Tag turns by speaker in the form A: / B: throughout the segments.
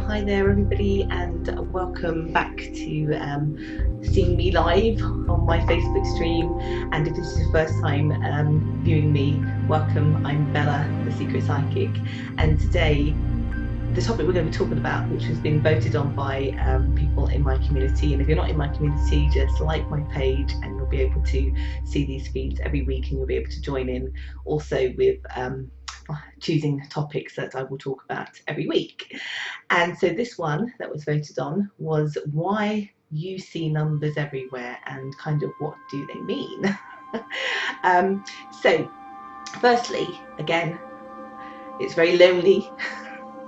A: hi there everybody, and welcome back to seeing me live on my Facebook stream. And if this is your first time viewing me, welcome. I'm Bella, the Secret Psychic, and today the topic we're going to be talking about, which has been voted on by people in my community, and if you're not in my community, just like my page and you'll be able to see these feeds every week, and you'll be able to join in also with choosing topics that I will talk about every week. And so this one that was voted on was why you see numbers everywhere and kind of what do they mean. So firstly, again, it's very lonely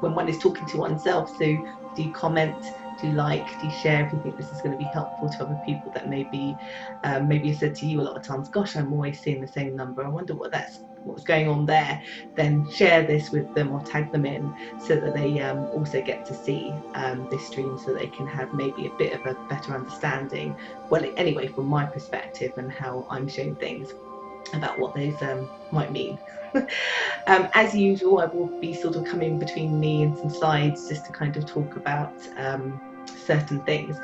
A: when one is talking to oneself, so do comment, do like, do share if you think this is going to be helpful to other people that maybe you said to you a lot of times, gosh, I'm always seeing the same number, I wonder what's going on there. Then share this with them or tag them in so that they also get to see this stream, so they can have maybe a bit of a better understanding, well anyway, from my perspective and how I'm showing things about what those might mean. As usual, I will be sort of coming between me and some slides just to kind of talk about certain things.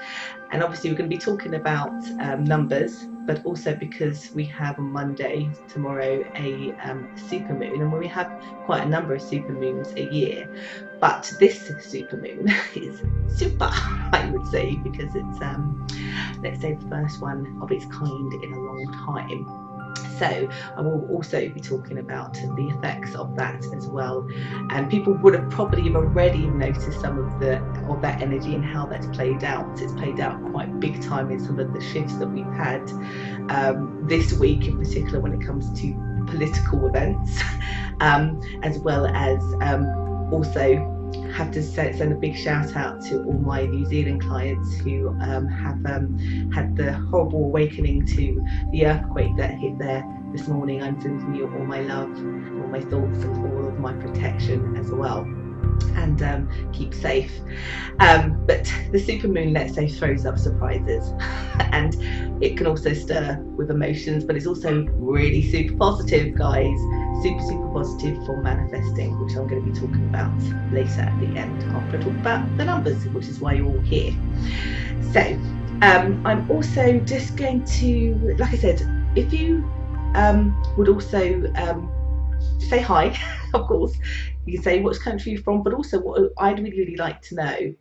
A: And obviously we're going to be talking about numbers, but also because we have on Monday, tomorrow, a super moon, and we have quite a number of super moons a year. But this super moon is super, I would say, because it's, let's say, the first one of its kind in a long time. So I will also be talking about the effects of that as well, and people would have probably already noticed some of that energy and how that's played out. It's played out quite big time in some of the shifts that we've had this week, in particular when it comes to political events, as well as also have to send a big shout out to all my New Zealand clients who have had the horrible awakening to the earthquake that hit there this morning. I'm sending you all my love, all my thoughts, and all of my protection as well, and keep safe. But the supermoon, let's say, throws up surprises and it can also stir with emotions, but it's also really super positive, guys. Super positive for manifesting, which I'm going to be talking about later at the end after I talk about the numbers, which is why you're all here. So I'm also just going to, like I said, if you would also say hi, of course, you can say which country you're from, but also what I'd really like to know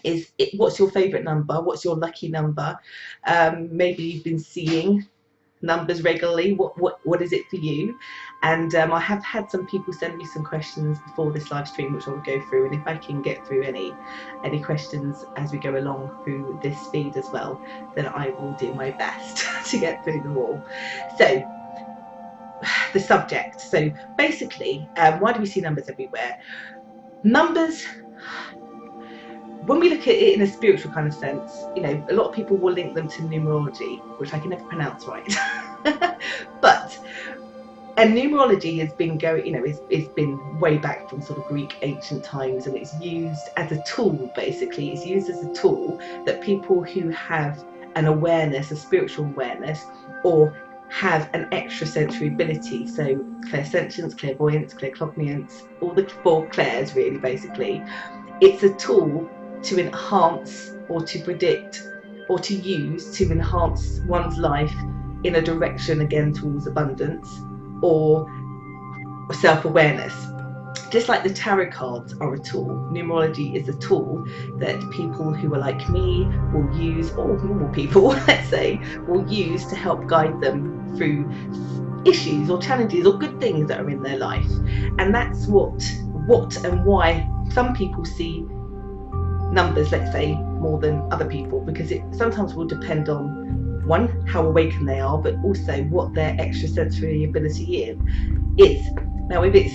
A: is what's your favourite number, what's your lucky number. Maybe you've been seeing numbers regularly, what is it for you? And I have had some people send me some questions before this live stream, which I'll go through, and if I can get through any questions as we go along through this feed as well, then I will do my best to get through them all. So the subject, so basically, why do we see numbers everywhere? Numbers, when we look at it in a spiritual kind of sense, you know, a lot of people will link them to numerology, which I can never pronounce right. And numerology has been going, you know, it's been way back from sort of Greek ancient times, and it's used as a tool, basically. It's used as a tool that people who have an awareness, a spiritual awareness, or have an extrasensory ability, so clairsentience, clairvoyance, claircognizance, all the four clairs really, basically. It's a tool to enhance or to predict or to use to enhance one's life in a direction, again, towards abundance or self-awareness. Just like the tarot cards are a tool, numerology is a tool that people who are like me will use, or normal people, let's say, will use to help guide them through issues or challenges or good things that are in their life. And that's what and why some people see numbers, let's say, more than other people, because it sometimes will depend on, one, how awakened they are, but also what their extrasensory ability is. Now, if it's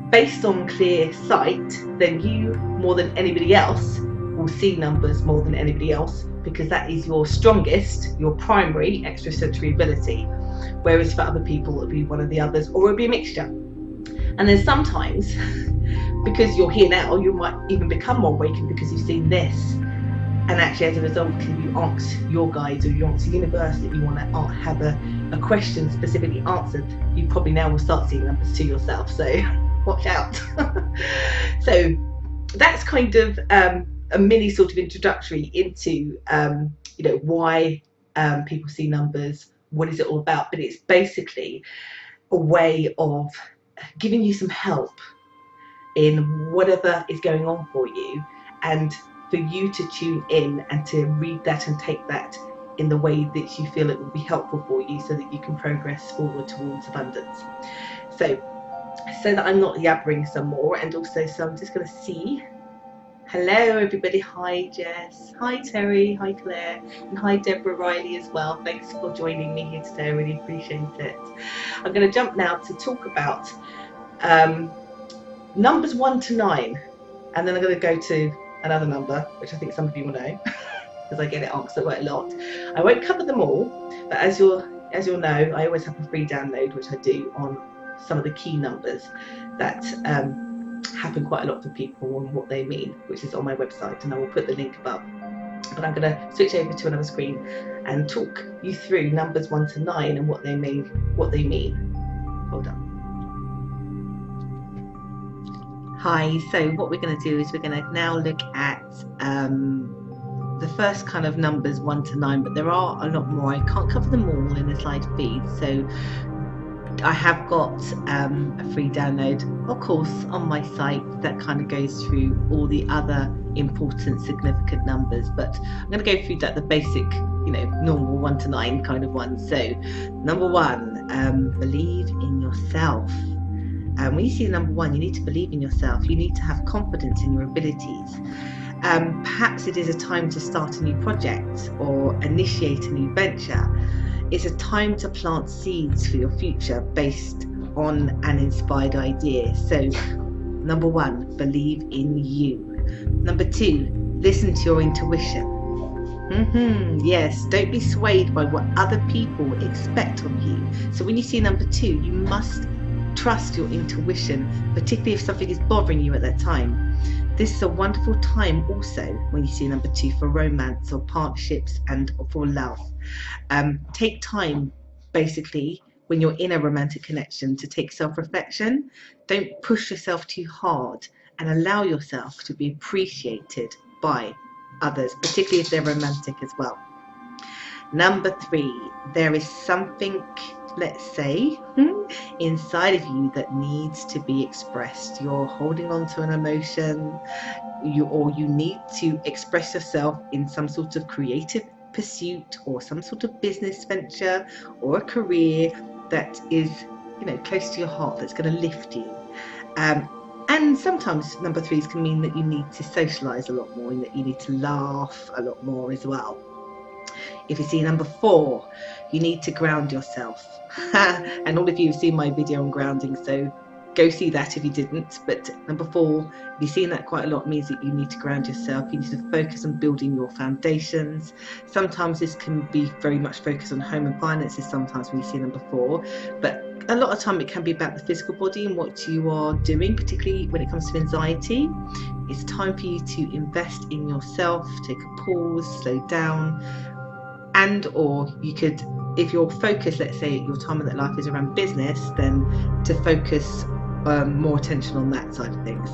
A: based on clear sight, then you, more than anybody else, will see numbers more than anybody else, because that is your strongest, your primary extrasensory ability. Whereas for other people, it'll be one of the others, or it'll be a mixture. And then sometimes, because you're here now, you might even become more awakened because you've seen this. And actually, as a result, can you ask your guides or you ask the universe that you want to have a question specifically answered, you probably now will start seeing numbers to yourself. So watch out. So that's kind of a mini sort of introductory into you know, why people see numbers, what is it all about. But it's basically a way of giving you some help in whatever is going on for you, and for you to tune in and to read that and take that in the way that you feel it will be helpful for you, so that you can progress forward towards abundance. So that I'm not yabbering some more, and also so I'm just going to see. Hello everybody, hi Jess, hi Terry, hi Claire, and hi Deborah Riley as well. Thanks for joining me here today, I really appreciate it. I'm going to jump now to talk about numbers 1 to 9, and then I'm going to go to another number which I think some of you will know because I get it asked quite a lot. I won't cover them all, but as you'll know, I always have a free download which I do on some of the key numbers that happen quite a lot for people and what they mean, which is on my website, and I will put the link above. But I'm going to switch over to another screen and talk you through numbers 1 to 9 and what they mean. Hold on. Hi, so what we're going to do is we're going to now look at the first kind of numbers 1 to 9, but there are a lot more. I can't cover them all in the slide feed, so I have got a free download, of course, on my site that kind of goes through all the other important, significant numbers. But I'm going to go through that, the basic, you know, normal 1 to 9 kind of ones. So, number 1, believe in yourself. When you see number 1, you need to believe in yourself. You need to have confidence in your abilities. Perhaps it is a time to start a new project or initiate a new venture. It's a time to plant seeds for your future based on an inspired idea. So, number 1, believe in you. Number 2, listen to your intuition. Yes, don't be swayed by what other people expect of you. So when you see number 2, you must trust your intuition, particularly if something is bothering you at that time. This is a wonderful time also when you see number 2 for romance or partnerships and for love. Take time, basically, when you're in a romantic connection, to take self-reflection. Don't push yourself too hard, and allow yourself to be appreciated by others, particularly if they're romantic as well. Number 3, there is something, let's say, inside of you that needs to be expressed. You're holding on to an emotion, you need to express yourself in some sort of creative pursuit or some sort of business venture or a career that is, you know, close to your heart, that's going to lift you. And sometimes number 3s can mean that you need to socialize a lot more, and that you need to laugh a lot more as well. If you see number 4, you need to ground yourself. And all of you have seen my video on grounding, so go see that if you didn't. But number 4, if you've seen that quite a lot, means that you need to ground yourself. You need to focus on building your foundations. Sometimes this can be very much focused on home and finances, sometimes when you see number 4. But a lot of time it can be about the physical body and what you are doing, particularly when it comes to anxiety. It's time for you to invest in yourself, take a pause, slow down. And or you could, if your focus, let's say your time in that life is around business, then to focus more attention on that side of things.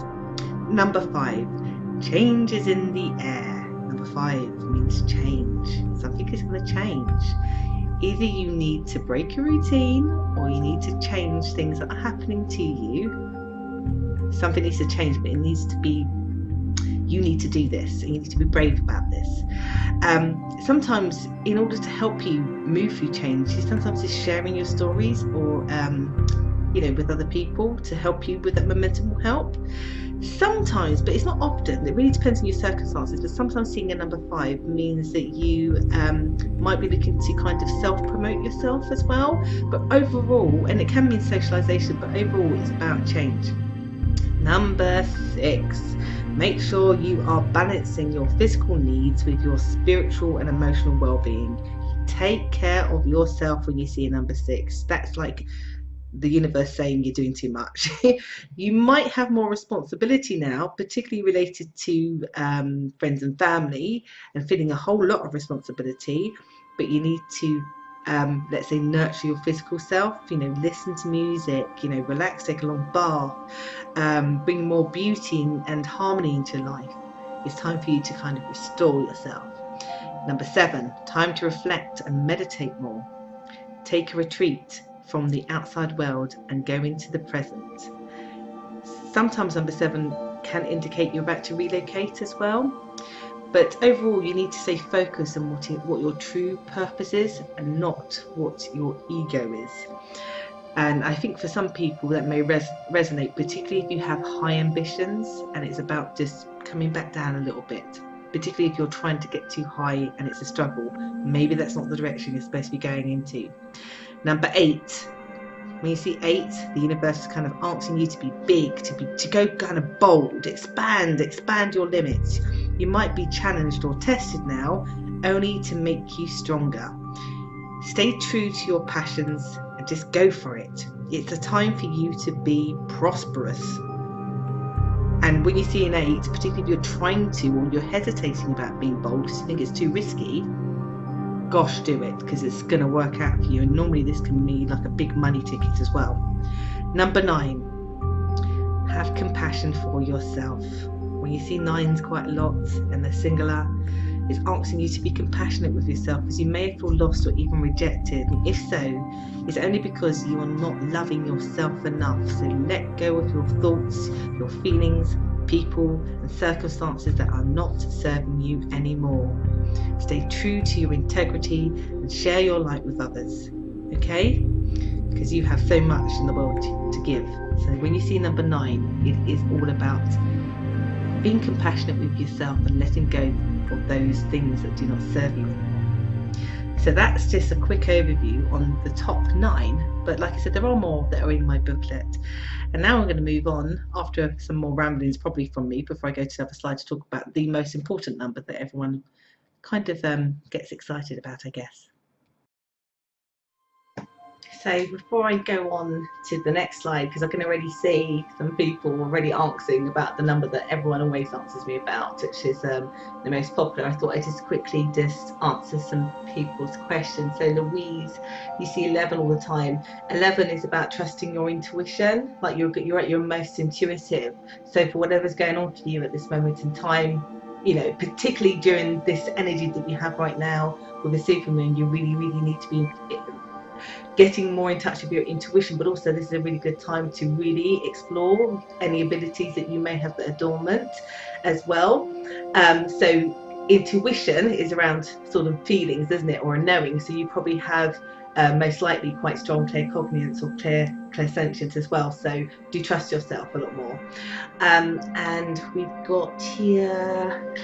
A: Number 5, change is in the air. Number 5 means change. Something is going to change. Either you need to break your routine, or you need to change things that are happening to you. Something needs to change, but it needs to be, you need to do this, and you need to be brave about this. Sometimes in order to help you move through change, sometimes it's sharing your stories, or you know, with other people to help you with that momentum will help. Sometimes, but it's not often, it really depends on your circumstances, but sometimes seeing a number 5 means that you might be looking to kind of self-promote yourself as well. But overall, and it can mean socialization, but overall it's about change. Number 6, make sure you are balancing your physical needs with your spiritual and emotional well-being. Take care of yourself when you see a number 6. That's like the universe saying you're doing too much. You might have more responsibility now, particularly related to friends and family, and feeling a whole lot of responsibility, but you need to let's say, nurture your physical self, you know, listen to music, you know, relax, take a long bath, bring more beauty and harmony into life. It's time for you to kind of restore yourself. Number 7, time to reflect and meditate more. Take a retreat from the outside world and go into the present. Sometimes number 7 can indicate you're about to relocate as well. But overall, you need to stay focused on what your true purpose is and not what your ego is. And I think for some people that may resonate, particularly if you have high ambitions and it's about just coming back down a little bit. Particularly if you're trying to get too high and it's a struggle, maybe that's not the direction you're supposed to be going into. Number 8, when you see 8, the universe is kind of asking you to be big, to go kind of bold, expand your limits. You might be challenged or tested now, only to make you stronger. Stay true to your passions and just go for it. It's a time for you to be prosperous. And when you see an 8, particularly if you're trying to or you're hesitating about being bold because you think it's too risky, gosh, do it, because it's going to work out for you. And normally this can be like a big money ticket as well. Number 9, have compassion for yourself. When you see 9s quite a lot and they're singular, it's asking you to be compassionate with yourself, because you may feel lost or even rejected. And if so, it's only because you are not loving yourself enough. So let go of your thoughts, your feelings, people and circumstances that are not serving you anymore. Stay true to your integrity and share your light with others, okay? Because you have so much in the world to give. So when you see number 9, it is all about being compassionate with yourself and letting go of those things that do not serve you anymore. So that's just a quick overview on the top 9, but like I said, there are more that are in my booklet. And now I'm going to move on, after some more ramblings probably from me, before I go to the other slide, to talk about the most important number that everyone kind of gets excited about, I guess. So before I go on to the next slide, because I can already see some people already asking about the number that everyone always answers me about, which is the most popular, I thought I'd just quickly answer some people's questions. So Louise, you see 11 all the time. 11 is about trusting your intuition, like you're at your most intuitive. So for whatever's going on for you at this moment in time, you know, particularly during this energy that we have right now with the supermoon, you really need to be getting more in touch with your intuition, but also this is a really good time to really explore any abilities that you may have that are dormant as well. So intuition is around sort of feelings, isn't it, or a knowing. So you probably have most likely quite strong claircognizance or clairsentience as well. So do trust yourself a lot more. And we've got here,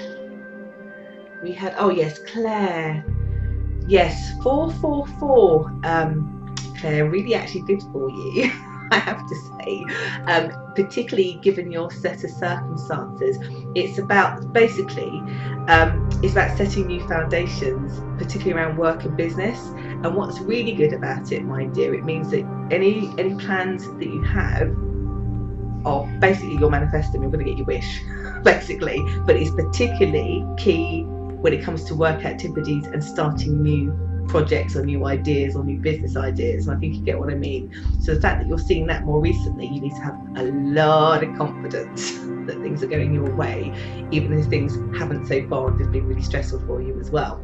A: we had, oh yes, Claire. Yes, 444. Claire, really actually good for you, I have to say, particularly given your set of circumstances. It's about basically, it's about setting new foundations, particularly around work and business. And what's really good about it, my dear, it means that any plans that you have are basically you're manifesting, you're going to get your wish, basically. But it's particularly key when it comes to work activities and starting new projects or new ideas or new business ideas. And I think you get what I mean. So the fact that you're seeing that more recently, you need to have a lot of confidence that things are going your way, even if things haven't so far and have been really stressful for you as well.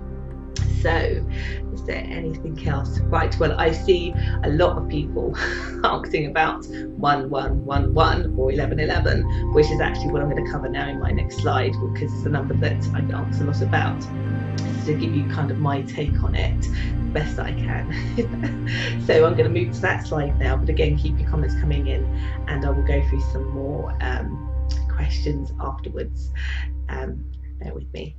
A: So is there anything else? Right, well, I see a lot of people asking about 1111 or 1111, which is actually what I'm going to cover now in my next slide, because it's a number that I ask a lot about, to give you kind of my take on it best I can. So I'm going to move to that slide now, but again, keep your comments coming in and I will go through some more questions afterwards. Bear with me.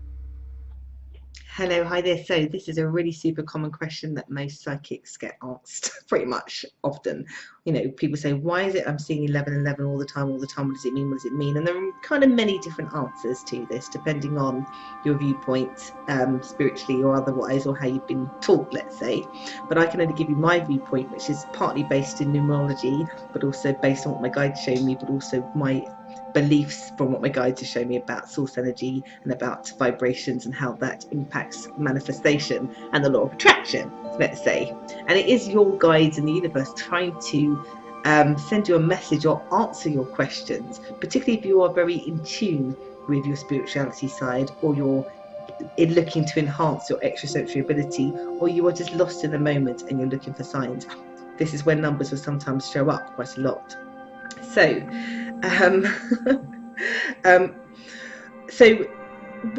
A: Hello, hi there. So this is a really super common question that most psychics get asked pretty much often. You know, people say, why is it I'm seeing 1111 all the time? What does it mean? What does it mean? And there are kind of many different answers to this, depending on your viewpoint, spiritually or otherwise, or how you've been taught, let's say. But I can only give you my viewpoint, which is partly based in numerology, but also based on what my guides show me, but also my beliefs from what my guides have shown me about source energy and about vibrations and how that impacts manifestation and the law of attraction, let's say. And it is your guides in the universe trying to send you a message or answer your questions, particularly if you are very in tune with your spirituality side, or you're looking to enhance your extrasensory ability, or you are just lost in the moment and you're looking for signs. This is when numbers will sometimes show up quite a lot. So so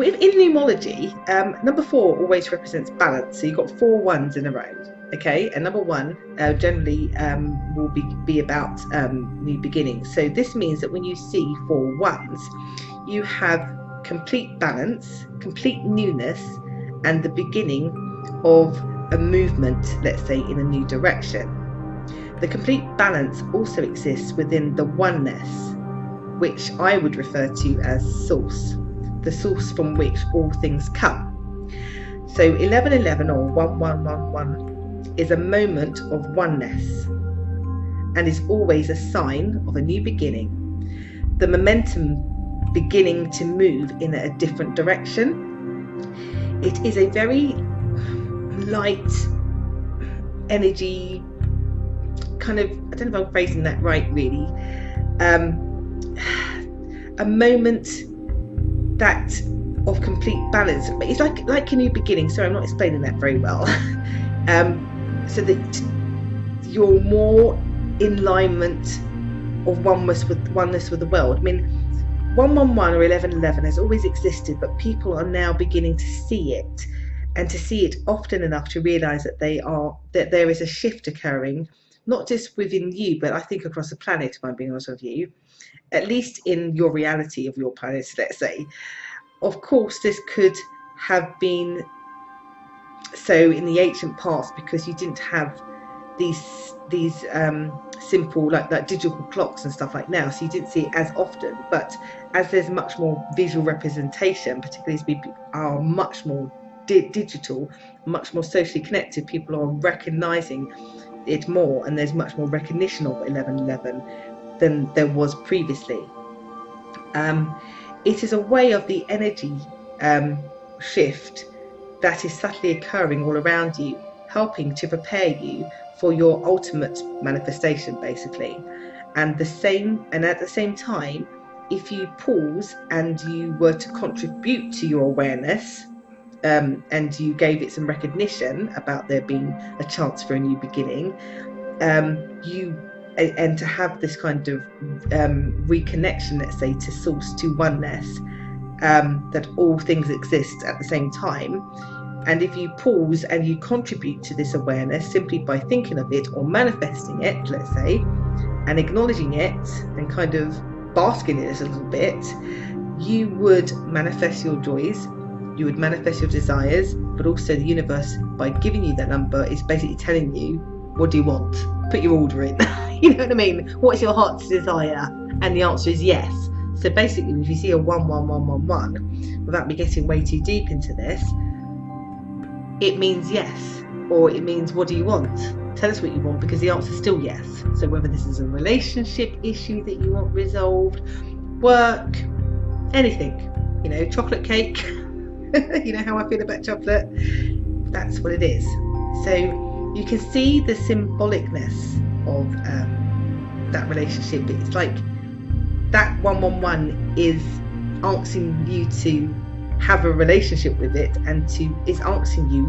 A: in numerology, number 4 always represents balance. So you've got 4 ones in a row, okay? And number 1 generally will be about new beginnings. So this means that when you see 4 ones, you have complete balance, complete newness, and the beginning of a movement, let's say, in a new direction. The complete balance also exists within the oneness, which I would refer to as source, the source from which all things come. So 1111 or 1111 is a moment of oneness and is always a sign of a new beginning, the momentum beginning to move in a different direction. It is a very light energy, kind of, I don't know if I'm phrasing that right really, a moment that of complete balance. It's like a new beginning. Sorry, I'm not explaining that very well. So that you're more in alignment of oneness with the world. I mean, 111 or 1111 has always existed, but people are now beginning to see it, and to see it often enough to realize that there is a shift occurring, not just within you, but I think across the planet, if I'm being honest with you, at least in your reality of your planet, let's say. Of course, this could have been so in the ancient past because you didn't have these simple like digital clocks and stuff like now, so you didn't see it as often. But as there's much more visual representation, particularly as people are much more digital, much more socially connected, people are recognizing it more, and there's much more recognition of 1111 than there was previously. It is a way of the energy shift that is subtly occurring all around you, helping to prepare you for your ultimate manifestation, basically. And at the same time, if you pause and you were to contribute to your awareness, and you gave it some recognition about there being a chance for a new beginning, and to have this kind of reconnection, let's say, to source, to oneness, that all things exist at the same time. And if you pause and you contribute to this awareness simply by thinking of it or manifesting it, let's say, and acknowledging it and kind of basking in it a little bit, you would manifest your joys, you would manifest your desires, but also the universe, by giving you that number, is basically telling you, what do you want? Put your order in. You know what I mean? What's your heart's desire? And the answer is yes. So basically, if you see a 11111, without me getting way too deep into this, it means yes, or it means what do you want? Tell us what you want, because the answer is still yes. So whether this is a relationship issue that you want resolved, work, anything, you know, chocolate cake, you know how I feel about chocolate, that's what it is. So you can see the symbolicness of that relationship. It's like that 111 is asking you to have a relationship with it, and is asking you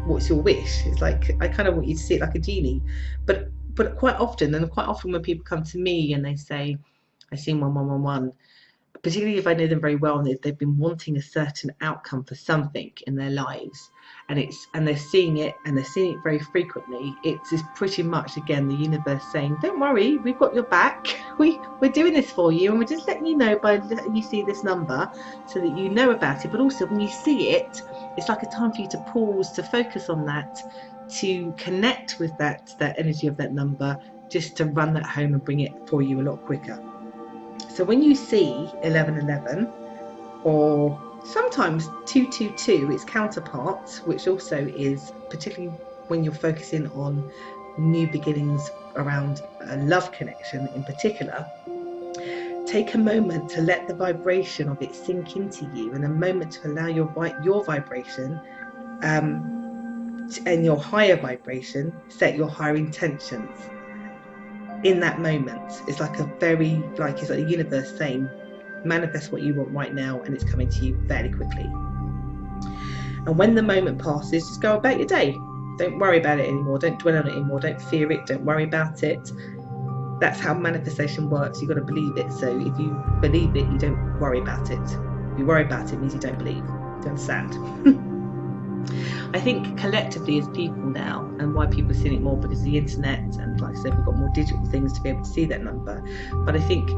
A: what's your wish. It's like, I kind of want you to see it like a genie, but quite often when people come to me and they say, I've seen 1111, particularly if I know them very well and they've been wanting a certain outcome for something in their lives, and they're seeing it very frequently, it's pretty much, again, the universe saying, don't worry, we've got your back, we're doing this for you, and we're just letting you know by letting you see this number so that you know about it. But also when you see it, it's like a time for you to pause, to focus on that, to connect with that energy of that number, just to run that home and bring it for you a lot quicker. So when you see 1111, or sometimes 222, its counterpart, which also is, particularly when you're focusing on new beginnings around a love connection in particular, take a moment to let the vibration of it sink into you, and a moment to allow your vibration and your higher vibration set your higher intentions. In that moment, it's like it's like the universe saying, manifest what you want right now, and it's coming to you fairly quickly. And when the moment passes, just go about your day. Don't worry about it anymore. Don't dwell on it anymore. Don't fear it. Don't worry about it. That's how manifestation works. You've got to believe it. So if you believe it, you don't worry about it. If you worry about it, it means you don't believe. Do you understand? I think collectively as people now, and why people are seeing it more, because of the internet, and like I said, we've got more digital things to be able to see that number. But I think,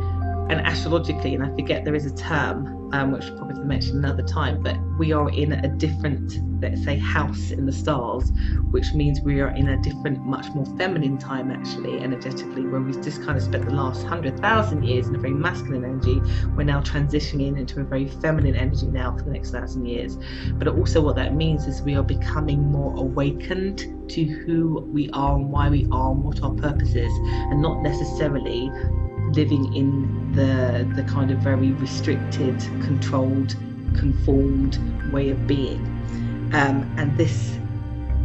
A: and astrologically, and I forget there is a term which we'll probably mention another time, but we are in a different, let's say, house in the stars, which means we are in a different, much more feminine time, actually, energetically, where we've just kind of spent the last 100,000 years in a very masculine energy. We're now transitioning into a very feminine energy now for the next 1,000 years. But also what that means is we are becoming more awakened to who we are and why we are and what our purpose is, and not necessarily living in the kind of very restricted, controlled, conformed way of being. And this,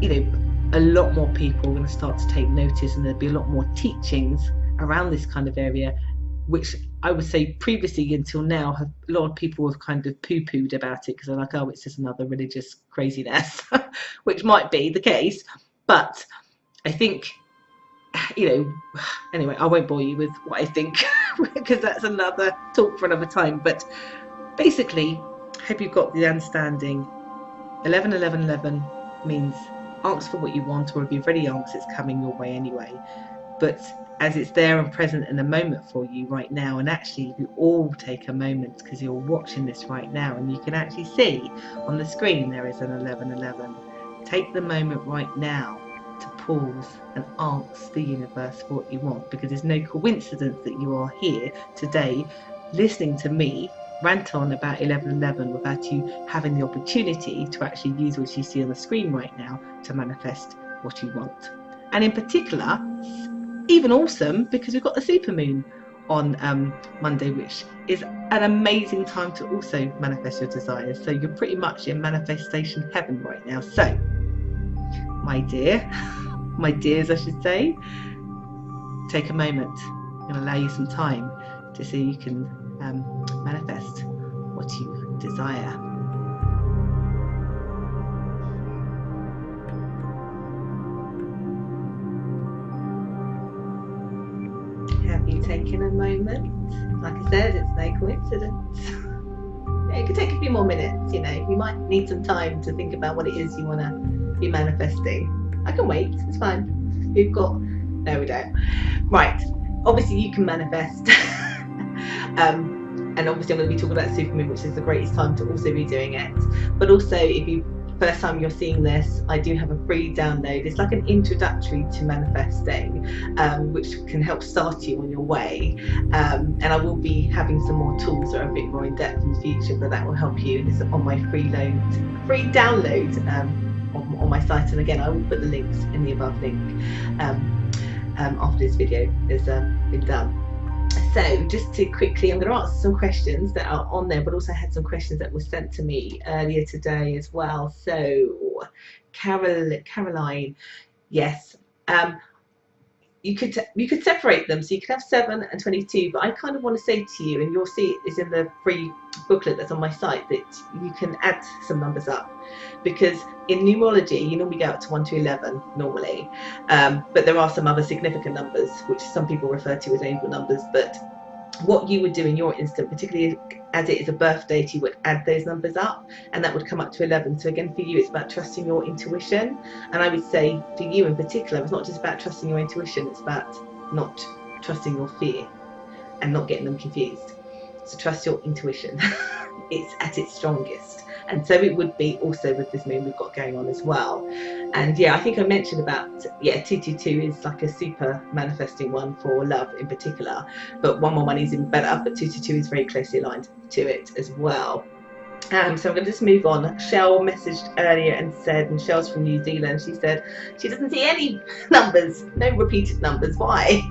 A: a lot more people are going to start to take notice, and there'll be a lot more teachings around this kind of area, which I would say previously until now, a lot of people have kind of poo-pooed about it because they're like, oh, it's just another religious craziness, which might be the case. But I think, anyway, I won't bore you with what I think because that's another talk for another time. But basically, I hope you've got the understanding. 111111 means ask for what you want, or if you've already asked, it's coming your way anyway. But as it's there and present in the moment for you right now, and actually you all take a moment, because you're watching this right now and you can actually see on the screen there is an 1111. Take the moment right now to pause and ask the universe for what you want, because there's no coincidence that you are here today listening to me rant on about 1111 without you having the opportunity to actually use what you see on the screen right now to manifest what you want. And in particular, even awesome because we've got the supermoon on Monday, which is an amazing time to also manifest your desires. So you're pretty much in manifestation heaven right now. So my dears I should say, take a moment and allow you some time to see you can manifest what you desire. Have you taken a moment? Like I said, it's no coincidence. It could take a few more minutes, you might need some time to think about what it is you want to be manifesting. I can wait, it's fine. We've got, no we don't. Right, obviously you can manifest. And obviously I'm going to be talking about supermoon, which is the greatest time to also be doing it. But also, if you first time you're seeing this, I do have a free download. It's like an introductory to manifesting, which can help start you on your way. And I will be having some more tools that are a bit more in depth in the future, but that will help you. And it's on my free download on my site. And again, I will put the links in the above link after this video has been done. So just to quickly, I'm going to answer some questions that are on there, but also had some questions that were sent to me earlier today as well. So Caroline, yes, you could separate them, so you could have 7 and 22, but I kind of want to say to you, and you'll see it's in the free booklet that's on my site, that you can add some numbers up, because in numerology you normally go up to 1 to 11 normally, but there are some other significant numbers which some people refer to as angel numbers. But what you would do in your instant, particularly as it is a birth date, you would add those numbers up and that would come up to 11. So again, for you, it's about trusting your intuition. And I would say for you in particular, it's not just about trusting your intuition, it's about not trusting your fear and not getting them confused. So trust your intuition. It's at its strongest. And so it would be also with this moon we've got going on as well. And yeah, I think I mentioned about, 222 is like a super manifesting one for love in particular, but 111 is even better, but 222 is very closely aligned to it as well. So I'm going to just move on. Shell messaged earlier and said, and Shell's from New Zealand, she said she doesn't see any numbers, no repeated numbers. Why?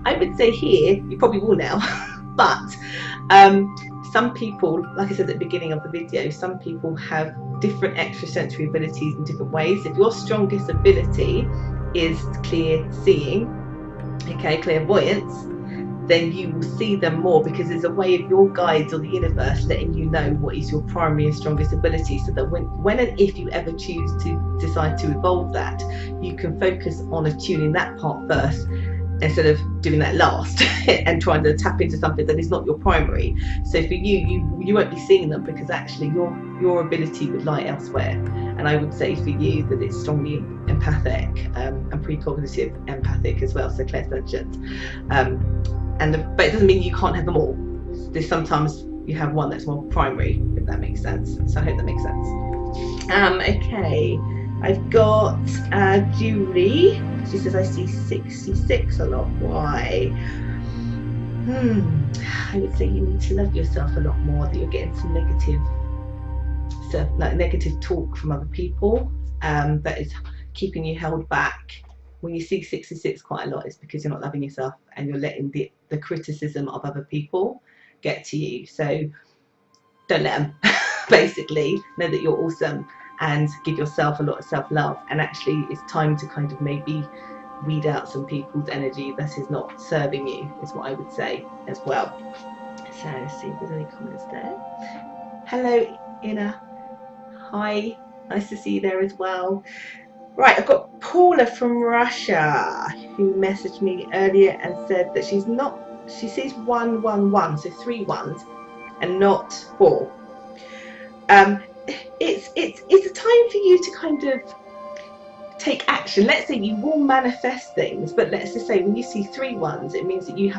A: I would say here, you probably will now, But some people, like I said at the beginning of the video, some people have different extrasensory abilities in different ways. If your strongest ability is clear seeing, okay, clairvoyance, then you will see them more, because there's a way of your guides or the universe letting you know what is your primary and strongest ability, so that when and if you ever choose to decide to evolve that, you can focus on attuning that part first instead of doing that last and trying to tap into something that is not your primary. So for you won't be seeing them, because actually your ability would lie elsewhere. And I would say for you that it's strongly empathic, and precognitive empathic as well, so clairsentient. But it doesn't mean you can't have them all. There's sometimes you have one that's more primary, if that makes sense. So I hope that makes sense. Okay, I've got Julie. She says, I see 66 a lot. Why? I would say you need to love yourself a lot more, that you're getting some negative talk from other people that is keeping you held back. When you see 66 quite a lot, it's because you're not loving yourself and you're letting the criticism of other people get to you. So don't let them. Basically, know that you're awesome and give yourself a lot of self-love. And actually, it's time to kind of maybe weed out some people's energy that is not serving you, is what I would say as well. So let's see if there's any comments there. Hello, Ina. Hi, nice to see you there as well. Right, I've got Paula from Russia who messaged me earlier and said that she sees 111, so 3 ones and not 4. It's a time for you to kind of take action. Let's say you will manifest things, but let's just say when you see 3 ones, it means that you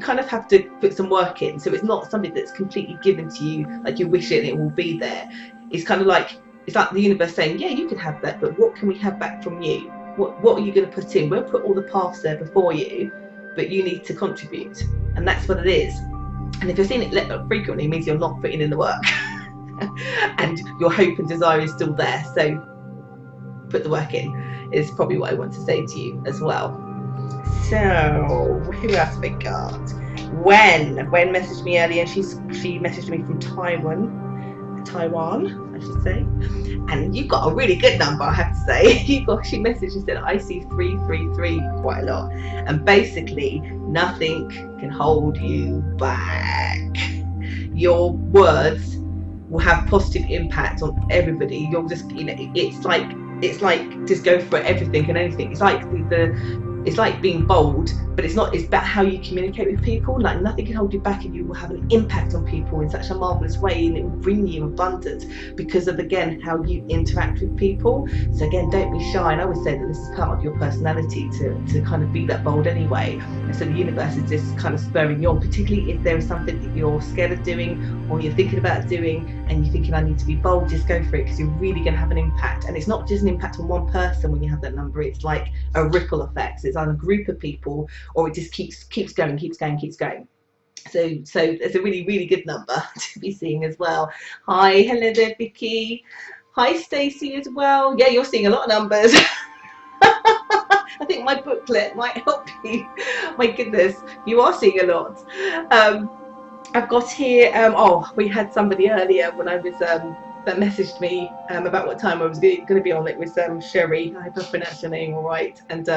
A: kind of have to put some work in. So it's not something that's completely given to you, like you wish it and it will be there. It's kind of like, it's like the universe saying, yeah, you can have that, but what can we have back from you? What are you going to put in? We'll put all the paths there before you, but you need to contribute. And that's what it is. And if you're seeing it frequently, it means you're not putting in the work. And your hope and desire is still there. So put the work in, is probably what I want to say to you as well. So who else have I got? When messaged me earlier, she messaged me from Taiwan, I should say, and you've got a really good number, I have to say. She messaged and said, I see 333 quite a lot, and basically nothing can hold you back. Your words will have positive impact on everybody. You'll just, it's like just go for everything and anything. It's like it's like being bold, but it's not. It's about how you communicate with people. Like nothing can hold you back, and you will have an impact on people in such a marvelous way, and it will bring you abundance because of, again, how you interact with people. So again, don't be shy. And I always say that this is part of your personality to kind of be that bold anyway. And so the universe is just kind of spurring you on, particularly if there is something that you're scared of doing or you're thinking about doing, and you're thinking, I need to be bold. Just go for it, because you're really going to have an impact. And it's not just an impact on one person when you have that number. It's like a ripple effect. So it's on a group of people, or it just keeps going. So it's a really, really good number to be seeing as well. Hi, hello there, Vicky. Hi, Stacey as well. Yeah, you're seeing a lot of numbers. I think my booklet might help you. My goodness, you are seeing a lot. I've got here, we had somebody earlier when I was that messaged me about what time I was going to be on. It was Sherry. I hope I pronounced your name all right. And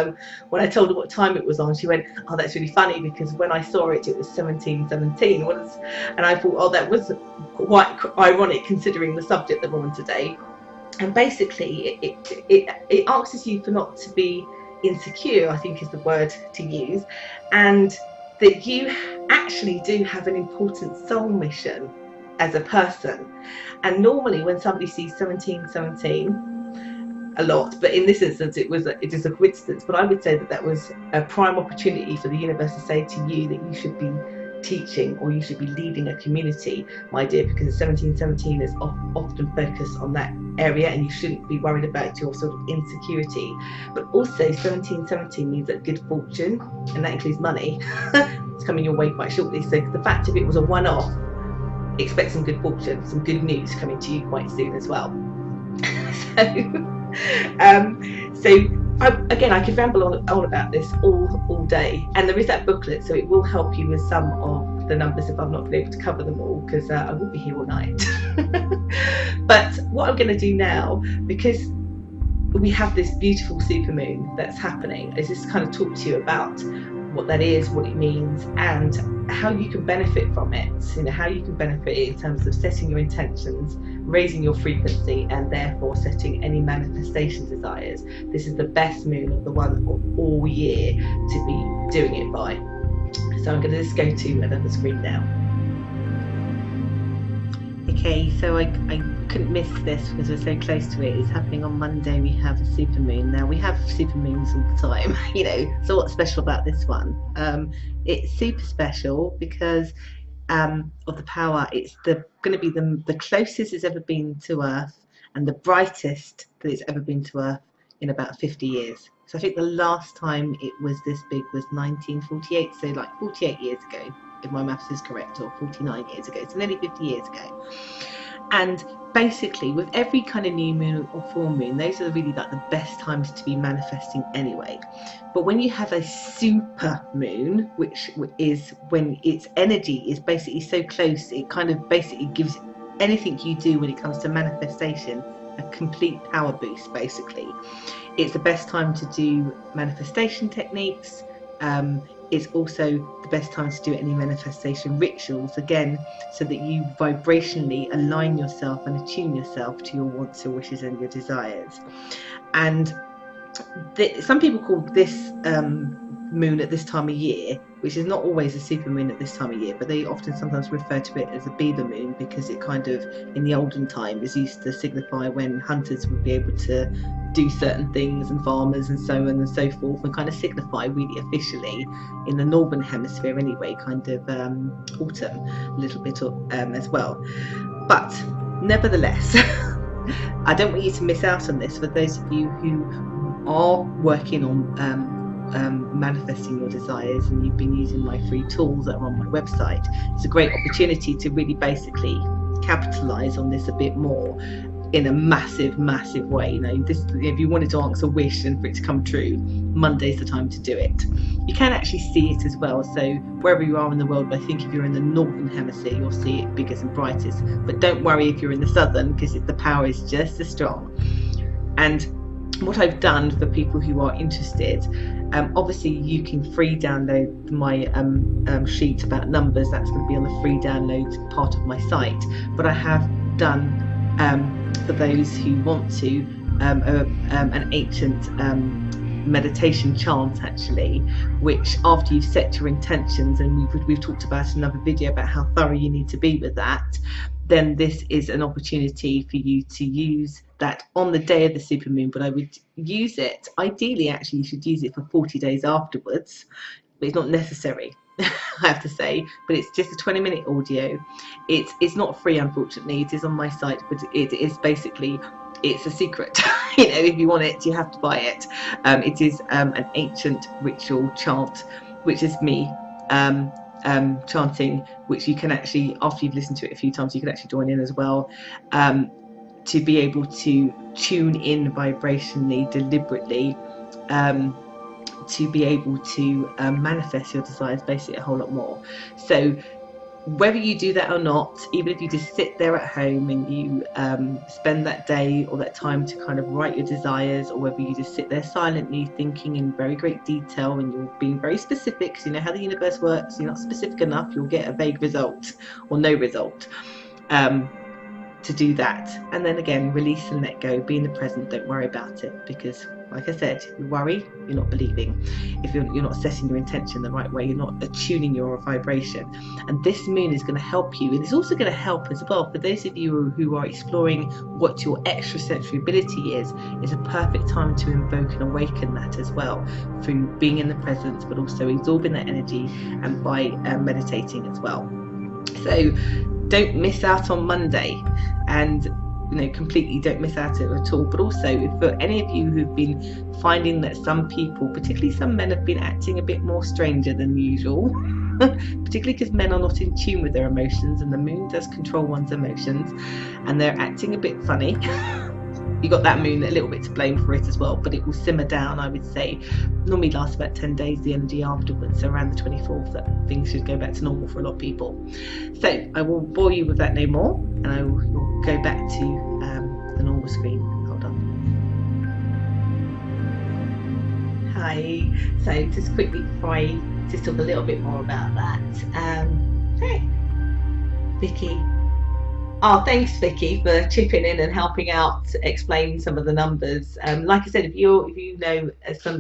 A: when I told her what time it was on, she went, oh, that's really funny, because when I saw it, it was 17:17. And I thought, oh, that was quite ironic considering the subject that we're on today. And basically, it asks you for not to be insecure, I think is the word to use, and that you actually do have an important soul mission as a person. And normally when somebody sees 17:17 a lot, but in this instance it is a coincidence, but I would say that was a prime opportunity for the universe to say to you that you should be teaching, or you should be leading a community, my dear, because 17:17 is often focused on that area, and you shouldn't be worried about your sort of insecurity. But also 17:17 means that good fortune, and that includes money, it's coming your way quite shortly. So the fact if it was a one-off, expect some good fortune, some good news coming to you quite soon as well. So Again, I could ramble on about this all day, and there is that booklet, so it will help you with some of the numbers if I'm not able to cover them all, because I will be here all night. But what I'm going to do now, because we have this beautiful supermoon that's happening, is just kind of talk to you about what that is, what it means, and how you can benefit from it. You know, how you can benefit in terms of setting your intentions, raising your frequency, and therefore setting any manifestation desires. This is the best moon of the one of all year to be doing it by. So I'm going to just go to another screen now. Okay, so I couldn't miss this because we're so close to it. It's happening on Monday. We have a supermoon. Now, we have supermoons all the time, you know, so what's special about this one? It's super special because of the power. It's going to be the closest it's ever been to Earth, and the brightest that it's ever been to Earth in about 50 years. So I think the last time it was this big was 1948, so like 48 years ago, if my maths is correct, or 49 years ago, so nearly 50 years ago. And basically, with every kind of new moon or full moon, those are really like the best times to be manifesting anyway. But when you have a super moon, which is when its energy is basically so close, it kind of basically gives anything you do when it comes to manifestation a complete power boost, basically. It's the best time to do manifestation techniques. It's also the best time to do any manifestation rituals, again, so that you vibrationally align yourself and attune yourself to your wants, your wishes and your desires. And some people call this moon at this time of year, which is not always a super moon at this time of year, but they often sometimes refer to it as a beaver moon, because it kind of, in the olden time, is used to signify when hunters would be able to do certain things, and farmers and so on and so forth, and kind of signify really officially in the northern hemisphere anyway, kind of autumn a little bit as well. But nevertheless, I don't want you to miss out on this. For those of you who are working on manifesting your desires, and you've been using my free tools that are on my website, it's a great opportunity to really basically capitalize on this a bit more in a massive way. You know, this, if you wanted to ask a wish and for it to come true, Monday's the time to do it. You can actually see it as well, so wherever you are in the world, but I think if you're in the northern hemisphere, you'll see it biggest and brightest. But don't worry if you're in the southern, because the power is just as strong. And what I've done for people who are interested, obviously you can free download my sheet about numbers. That's going to be on the free download part of my site. But I have done, for those who want to, an ancient meditation chant, actually, which after you've set your intentions, and we've talked about another video about how thorough you need to be with that, then this is an opportunity for you to use that on the day of the supermoon. But I would use it, ideally actually you should use it for 40 days afterwards, but it's not necessary, I have to say. But it's just a 20-minute audio. It's not free, unfortunately. It is on my site, but it is basically, it's a secret. You know, if you want it, you have to buy it. It is an ancient ritual chant, which is me chanting, which you can actually, after you've listened to it a few times, you can actually join in as well, to be able to tune in vibrationally, deliberately, to be able to manifest your desires basically a whole lot more. So whether you do that or not, even if you just sit there at home and you spend that day or that time to kind of write your desires, or whether you just sit there silently thinking in very great detail and you're being very specific, because you know how the universe works, you're not specific enough, you'll get a vague result or no result, to do that. And then again, release and let go, be in the present, don't worry about it, because like I said, if you worry, you're not believing. If you're not setting your intention the right way, you're not attuning your vibration. And this moon is going to help you, and it's also going to help as well for those of you who are exploring what your extrasensory ability is a perfect time to invoke and awaken that as well, through being in the present, but also absorbing that energy, and by meditating as well. So don't miss out on Monday, and you know, completely don't miss out at all. But also, for any of you who've been finding that some people, particularly some men, have been acting a bit more stranger than usual, particularly because men are not in tune with their emotions, and the moon does control one's emotions, and they're acting a bit funny, you got that moon a little bit to blame for it as well, but it will simmer down. I would say normally lasts about 10 days, the energy afterwards, so around the 24th that things should go back to normal for a lot of people. So I will bore you with that no more, and I will go back to the normal screen. Hold on. Hi, so just quickly before I just talk a little bit more about that, hey Vicky. Oh, thanks Vicky for chipping in and helping out to explain some of the numbers. Like I said, if you know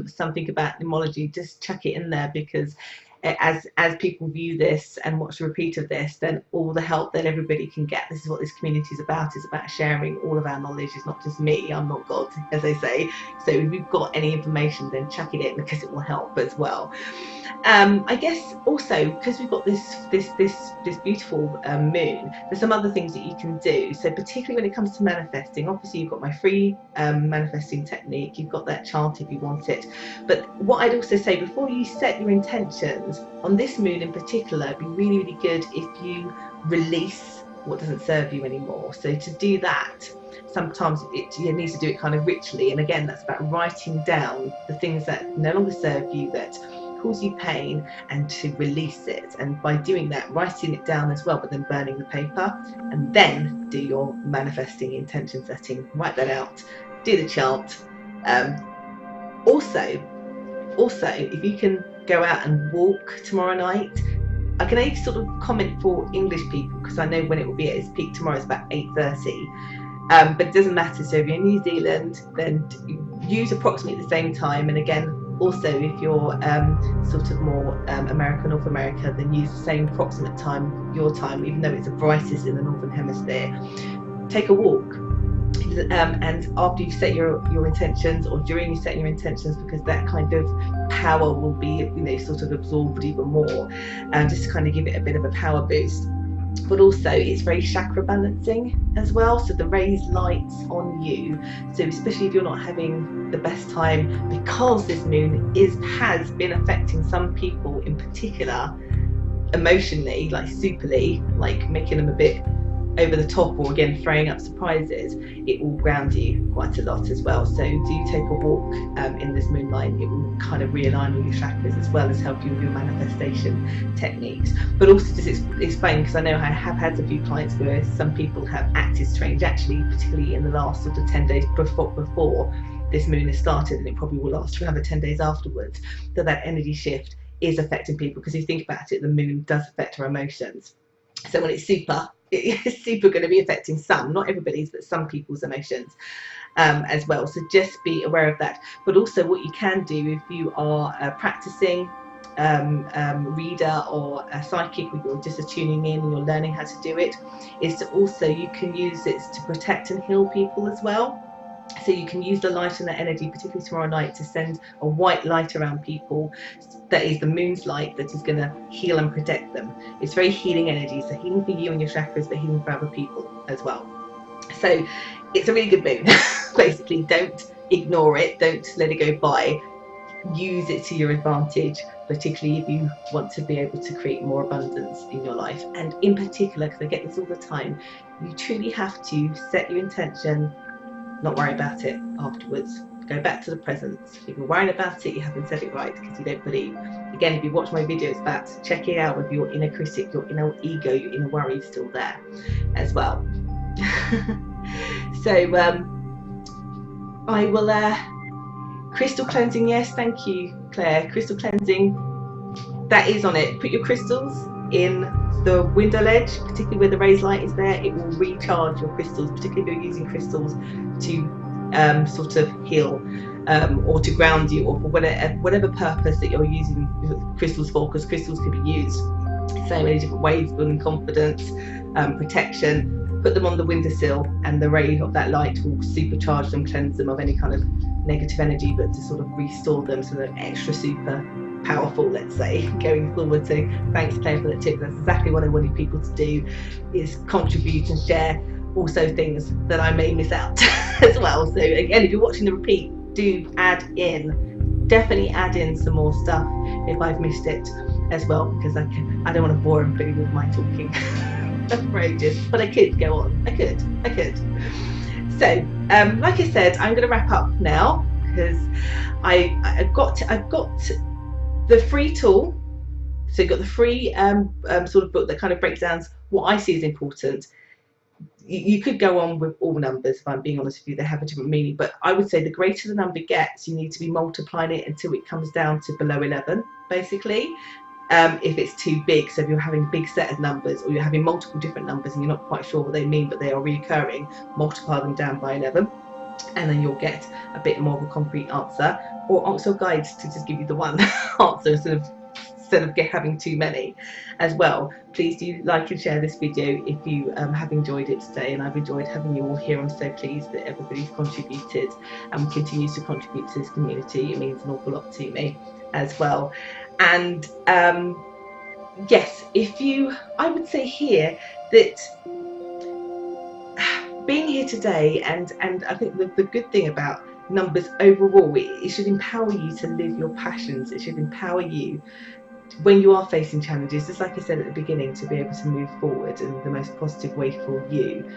A: something about numerology, just chuck it in there, because as people view this and watch the repeat of this, then all the help that everybody can get. This is what this community is about sharing all of our knowledge. It's not just me, I'm not God, as they say. So if you've got any information, then chuck it in, because it will help as well. I guess also, because we've got this beautiful moon, there's some other things that you can do. So particularly when it comes to manifesting, obviously you've got my free manifesting technique, you've got that chant if you want it. But what I'd also say, before you set your intentions on this moon in particular, it'd be really, really good if you release what doesn't serve you anymore. So to do that, sometimes you need to do it kind of ritually, and again, that's about writing down the things that no longer serve you, that cause you pain, and to release it. And by doing that, writing it down as well, but then burning the paper, and then do your manifesting intention setting. Write that out, do the chant. Also, if you can go out and walk tomorrow night, I can only sort of comment for English people, because I know when it will be at its peak tomorrow is about 8:30. But it doesn't matter. So if you're in New Zealand, then use approximately the same time. And again, also if you're sort of more America, North America, then use the same approximate time, your time, even though it's the brightest in the Northern Hemisphere. Take a walk. And after you've set your intentions, or during you set your intentions, because that kind of power will be, sort of absorbed even more, just to kind of give it a bit of a power boost. But also it's very chakra balancing as well, so the raised lights on you, so especially if you're not having the best time, because this moon has been affecting some people in particular emotionally, like superly, like making them a bit over the top, or again throwing up surprises, it will ground you quite a lot as well. So do take a walk in this moonlight. It will kind of realign all your chakras, as well as help you with your manifestation techniques. But also just explain, because I know I have had a few clients where some people have acted strange, actually, particularly in the last sort of 10 days before this moon has started, and it probably will last for another 10 days afterwards, that energy shift is affecting people. Because if you think about it, the moon does affect our emotions. So when it's super going to be affecting some, not everybody's, but some people's emotions as well. So just be aware of that. But also what you can do, if you are practicing reader or a psychic, or you're just tuning in and you're learning how to do it, is to also, you can use it to protect and heal people as well. So you can use the light and the energy, particularly tomorrow night, to send a white light around people. That is the moon's light, that is going to heal and protect them. It's very healing energy, so healing for you and your chakras, but healing for other people as well. So it's a really good moon. Basically, don't ignore it, don't let it go by. Use it to your advantage, particularly if you want to be able to create more abundance in your life. And in particular, because I get this all the time, you truly have to set your intention, not worry about it afterwards. Go back to the present. If you're worrying about it, you haven't said it right, because you don't believe. Again, if you watch my video, it's about checking out with your inner critic, your inner ego, your inner worry is still there as well. So I will crystal cleansing. Yes, thank you, Claire. Crystal cleansing, that is on it. Put your crystals in the window ledge, particularly where the raised light is there. It will recharge your crystals, particularly if you're using crystals to sort of heal or to ground you, or for whatever purpose that you're using crystals for, because crystals can be used so many different ways, building confidence, protection. Put them on the windowsill, and the ray of that light will supercharge them, cleanse them of any kind of negative energy, but to sort of restore them so they're extra super powerful, let's say, going forward. So thanks, Claire, for that tip. That's exactly what I wanted people to do, is contribute and share also things that I may miss out as well. So again, if you're watching the repeat, do definitely add in some more stuff if I've missed it as well, because I don't want to bore everybody with my talking for ages, but I could go on. I could. So, like I said, I'm going to wrap up now because I've got the free tool. So you've got the free sort of book that kind of breaks down what I see as important. You could go on with all numbers, if I'm being honest with you, they have a different meaning, but I would say the greater the number gets, you need to be multiplying it until it comes down to below 11, basically. If it's too big, so if you're having a big set of numbers or you're having multiple different numbers and you're not quite sure what they mean but they are recurring, multiply them down by 11 and then you'll get a bit more of a concrete answer, or ask your guides to just give you the one answer instead of having too many as well. Please do like and share this video if you have enjoyed it today, and I've enjoyed having you all here. I'm so pleased that everybody's contributed and continues to contribute to this community. It means an awful lot to me as well. And yes, I would say here that being here today, and I think the good thing about numbers overall, it should empower you to live your passions. It should empower you when you are facing challenges, just like I said at the beginning, to be able to move forward in the most positive way for you.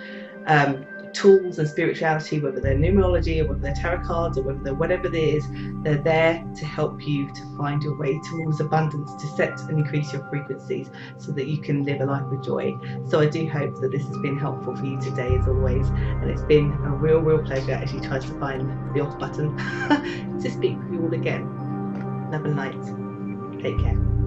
A: Tools and spirituality, whether they're numerology or whether they're tarot cards or whether they're whatever it is, they're there to help you to find your way towards abundance, to set and increase your frequencies so that you can live a life of joy. So I do hope that this has been helpful for you today, as always, and it's been a real pleasure as you try to find the off button to speak with you all again. Love and light. Take care.